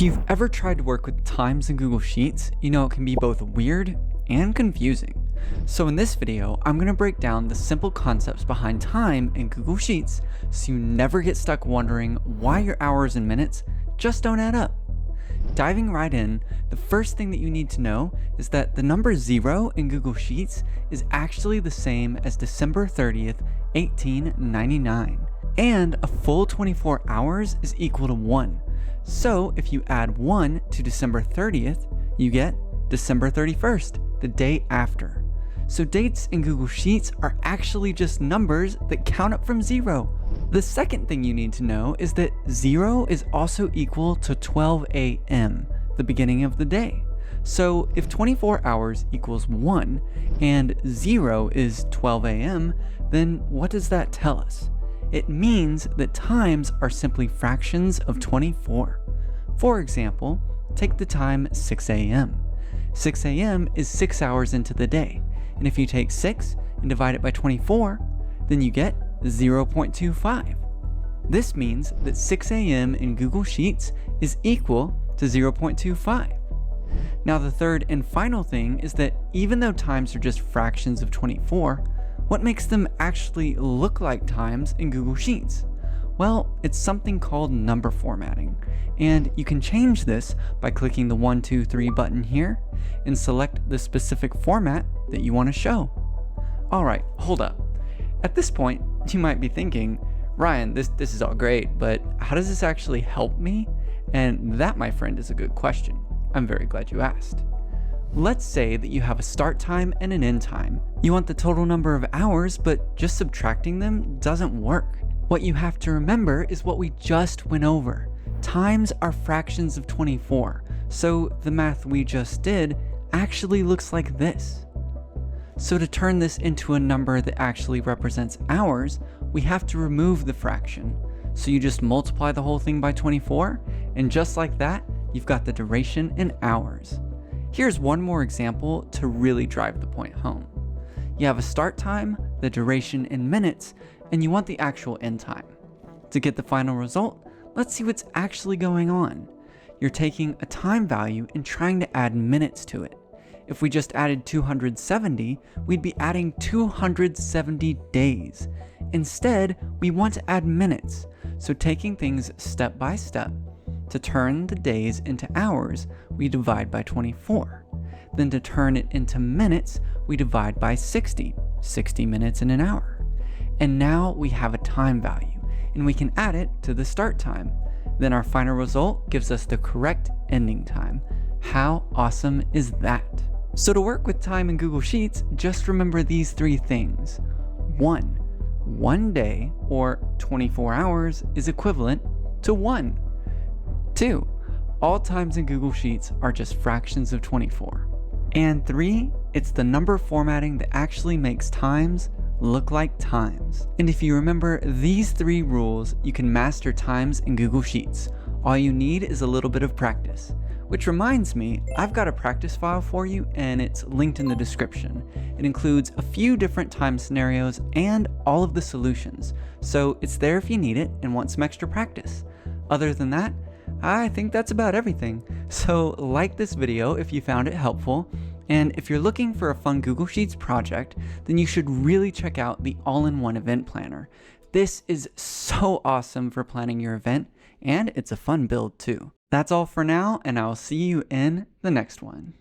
If you've ever tried to work with times in Google Sheets, you know it can be both weird and confusing. So in this video, I'm going to break down the simple concepts behind time in Google Sheets so you never get stuck wondering why your hours and minutes just don't add up. Diving right in, the first thing that you need to know is that the number 0 in Google Sheets is actually the same as December 30th, 1899, and a full 24 hours is equal to 1. So if you add 1 to December 30th, you get December 31st, the day after. So dates in Google Sheets are actually just numbers that count up from 0. The second thing you need to know is that 0 is also equal to 12 a.m., the beginning of the day. So if 24 hours equals 1 and 0 is 12 a.m., then what does that tell us? It means that times are simply fractions of 24. For example, take the time 6 a.m. 6 a.m. is 6 hours into the day, and if you take 6 and divide it by 24, then you get 0.25. This means that 6 a.m. in Google Sheets is equal to 0.25. Now the third and final thing is that even though times are just fractions of 24, what makes them actually look like times in Google Sheets? Well, it's something called number formatting, and you can change this by clicking the 1, 2, 3 button here and select the specific format that you want to show. Alright, hold up. At this point, you might be thinking, Ryan, this is all great, but how does this actually help me? And that, my friend, is a good question. I'm very glad you asked. Let's say that you have a start time and an end time. You want the total number of hours, but just subtracting them doesn't work. What you have to remember is what we just went over. Times are fractions of 24, so the math we just did actually looks like this. So to turn this into a number that actually represents hours, we have to remove the fraction. So you just multiply the whole thing by 24, and just like that, you've got the duration in hours. Here's one more example to really drive the point home. You have a start time, the duration in minutes, and you want the actual end time. To get the final result, let's see what's actually going on. You're taking a time value and trying to add minutes to it. If we just added 270, we'd be adding 270 days. Instead, we want to add minutes, so taking things step by step. To turn the days into hours, we divide by 24. Then to turn it into minutes, we divide by 60 minutes in an hour. And now we have a time value, and we can add it to the start time. Then our final result gives us the correct ending time. How awesome is that? So to work with time in Google Sheets, just remember these 3 things. 1 day, or 24 hours, is equivalent to 1. 2, all times in Google Sheets are just fractions of 24. And 3, it's the number formatting that actually makes times look like times. And if you remember these 3 rules, you can master times in Google Sheets. All you need is a little bit of practice. Which reminds me, I've got a practice file for you and it's linked in the description. It includes a few different time scenarios and all of the solutions. So it's there if you need it and want some extra practice. Other than that, I think that's about everything. So like this video if you found it helpful, and if you're looking for a fun Google Sheets project, then you should really check out the All-in-One Event Planner. This is so awesome for planning your event, and it's a fun build too. That's all for now, and I'll see you in the next one.